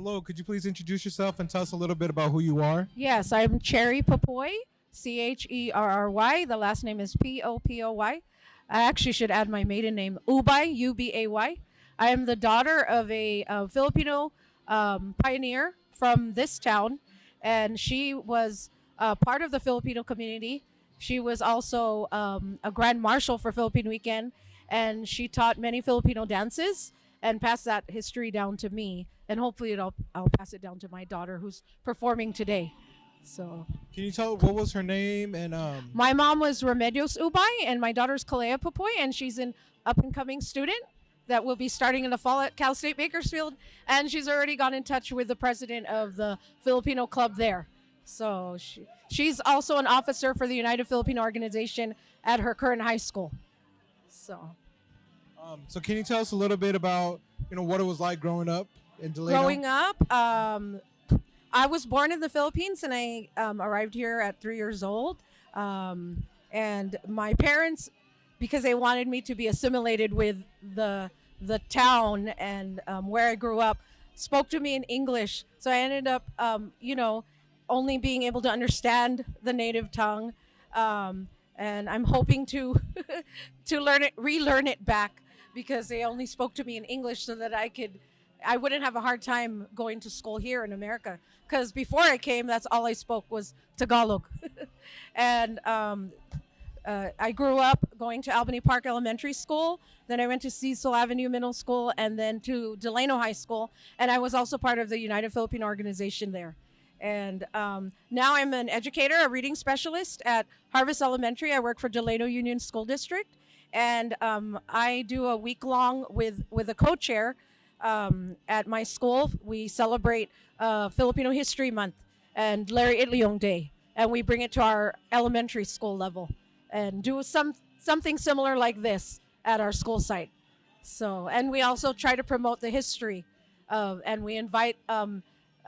hello. Could you please introduce yourself and tell us a little bit about who you are? Yes, I'm Cherry Popoy, Cherry. The last name is Popoy. I actually should add my maiden name, Ubay, Ubay. I am the daughter of a Filipino pioneer from this town, and she was part of the Filipino community. She was also a grand marshal for Philippine Weekend, and she taught many Filipino dances and passed that history down to me. And hopefully, I'll pass it down to my daughter who's performing today. So Can you tell what was her name and my mom was Remedios Ubay, and my daughter's Kalea Popoy, and she's an up and coming student that will be starting in the fall at Cal State Bakersfield, and she's already got in touch with the president of the Filipino club there. So she's also an officer for the United Filipino Organization at her current high school. So so can you tell us a little bit about what it was like growing up in Delano? growing up, I was born in the Philippines, and I arrived here at 3 years old. And my parents, because they wanted me to be assimilated with the town and where I grew up, spoke to me in English. So I ended up, only being able to understand the native tongue. And I'm hoping to to relearn it back, because they only spoke to me in English so that I wouldn't have a hard time going to school here in America. Because before I came, that's all I spoke was Tagalog. And I grew up going to Albany Park Elementary School. Then I went to Cecil Avenue Middle School, and then to Delano High School. And I was also part of the United Filipino Organization there. And now I'm an educator, a reading specialist at Harvest Elementary. I work for Delano Union School District. And I do a week long with a co-chair at my school. We celebrate Filipino History Month and Larry Itliong Day, and we bring it to our elementary school level and do something similar like this at our school site. So, and we also try to promote the history and we invite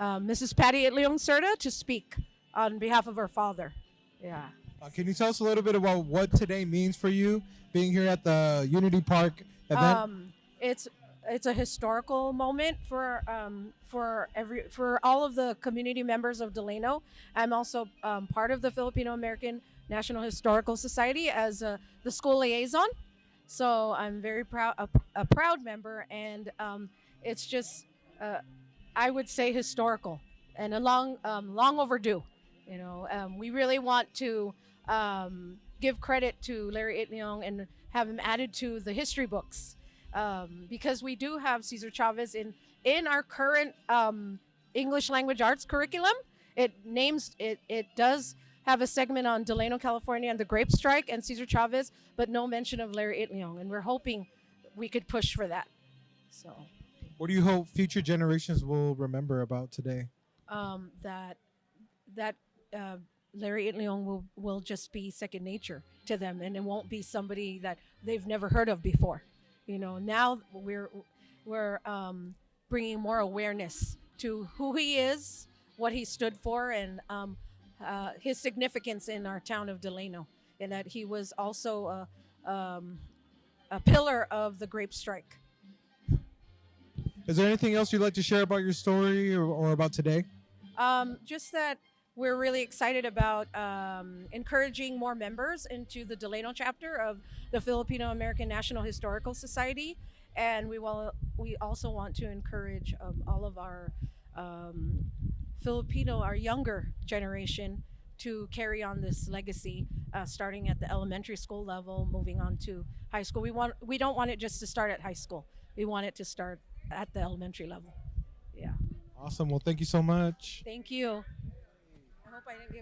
Mrs. Patty Itliong Serta to speak on behalf of her father. Yeah. Can you tell us a little bit about what today means for you, being here at the Unity Park event? It's a historical moment for all of the community members of Delano. I'm also part of the Filipino American National Historical Society as the school liaison. So I'm very proud, a proud member, and it's just I would say historical and a long overdue. We really want to give credit to Larry Itliong and have him added to the history books. Because we do have Cesar Chavez in our current English language arts curriculum. It does have a segment on Delano, California, and the grape strike and Cesar Chavez, but no mention of Larry Itliong, and we're hoping we could push for that. So, What do you hope future generations will remember about today? that Larry Itliong will just be second nature to them, and it won't be somebody that they've never heard of before. Now we're bringing more awareness to who he is, what he stood for, and his significance in our town of Delano, and that he was also a pillar of the grape strike. Is there anything else you'd like to share about your story or about today? Just that we're really excited about encouraging more members into the Delano chapter of the Filipino American National Historical Society, and we also want to encourage all of our our younger generation to carry on this legacy, starting at the elementary school level, moving on to high school. We don't want it just to start at high school. We want it to start at the elementary level. Yeah. Awesome. Well, thank you so much. Thank you. I hope I didn't give